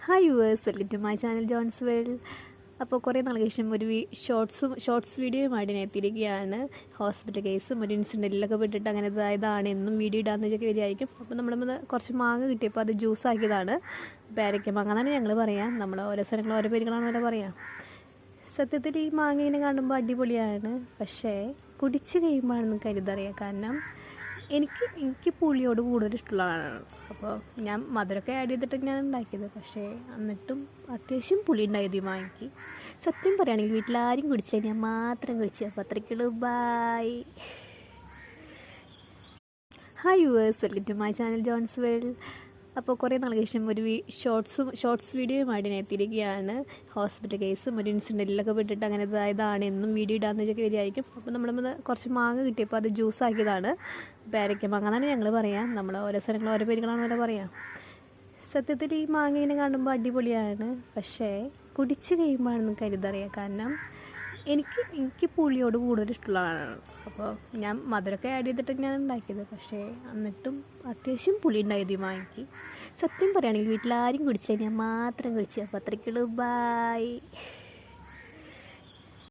Hi viewers, welcome to my channel John's world. അപ്പോൾ കുറേ നാൾക്ക് ശേഷം ഒരു ഷോർട്സ് വീഡിയോയുമായിട്ട് ഞാൻ എത്തിയിരിക്കുകയാണ്. ഹോസ്പിറ്റൽ കേസും ഒരു ഇൻസിഡൻറ്റിലൊക്കെ പെട്ടിട്ട് അങ്ങനെ ഇതായതാണ് എന്നും വീഡിയോ ഇടാമെന്ന് വെച്ചൊക്കെ വിചാരിക്കും. അപ്പോൾ നമ്മൾ കുറച്ച് മാങ്ങ കിട്ടിയപ്പോൾ അത് ജ്യൂസ് ആക്കിയതാണ്. പേരയ്ക്ക മാങ്ങ എന്നാണ് ഞങ്ങൾ പറയാം. നമ്മൾ ഓരോ സ്ഥലങ്ങളും ഓരോ പേരുകളാണെന്നല്ല പറയാം. സത്യത്തിൽ ഈ മാങ്ങ ഇങ്ങനെ കാണുമ്പോൾ അടിപൊളിയാണ്, പക്ഷേ കുടിച്ച് കഴിയുമ്പോഴാണെന്ന് കരുതറിയാം. കാരണം എനിക്ക് പുളിയോട് കൂടുതൽ ഇഷ്ടമുള്ളതാണ്. അപ്പോൾ ഞാൻ മധുരമൊക്കെ ആഡ് ചെയ്തിട്ട് ഞാൻ ഉണ്ടാക്കിയത്, പക്ഷേ എന്നിട്ടും അത്യാവശ്യം പുളി ഉണ്ടായത് ഈ മാങ്ങയ്ക്ക്. സത്യം പറയുകയാണെങ്കിൽ വീട്ടിലാരും കുടിച്ചില്ല, ഞാൻ മാത്രം കുടിച്ചു. അപ്പോൾ അത്രയ്ക്കുള്ളൂ. Bye. Hi viewers, welcome to my channel John's world. അപ്പോൾ കുറേ നാൾക്ക് ശേഷം ഒരു ഷോർട്സ് വീഡിയോയുമായിട്ട് ഞാൻ എത്തിയിരിക്കുകയാണ്. ഹോസ്പിറ്റൽ കേസും ഒരു ഇൻസിഡൻറ്റിലൊക്കെ പെട്ടിട്ട് അങ്ങനെ ഇതായതാണ് എന്നും വീഡിയോ ഇടാമെന്ന് വെച്ചൊക്കെ വിചാരിക്കും. അപ്പോൾ നമ്മൾ കുറച്ച് മാങ്ങ കിട്ടിയപ്പോൾ അത് ജ്യൂസ് ആക്കിയതാണ്. പേരയ്ക്ക മാങ്ങ എന്നാണ് ഞങ്ങൾ പറയാം. നമ്മൾ ഓരോ സ്ഥലങ്ങളും ഓരോ പേരുകളാണെന്നല്ല പറയാം. സത്യത്തിൽ ഈ മാങ്ങ ഇങ്ങനെ കാണുമ്പോൾ അടിപൊളിയാണ്, പക്ഷേ കുടിച്ച് കഴിയുമ്പോഴാണെന്ന് കരുതറിയാം. കാരണം എനിക്ക് പുളിയോട് കൂടുതൽ ഇഷ്ടമുള്ളതാണ്. അപ്പോൾ ഞാൻ മധുരമൊക്കെ ആഡ് ചെയ്തിട്ട് ഞാൻ ഉണ്ടാക്കിയത്, പക്ഷേ എന്നിട്ടും അത്യാവശ്യം പുളി ഉണ്ടായത് ഈ മാങ്ങയ്ക്ക്. സത്യം പറയുകയാണെങ്കിൽ വീട്ടിലാരും കുടിച്ചില്ല, ഞാൻ മാത്രം കുടിച്ചു. അപ്പോൾ അത്രയ്ക്കുള്ളൂ. ബായ്.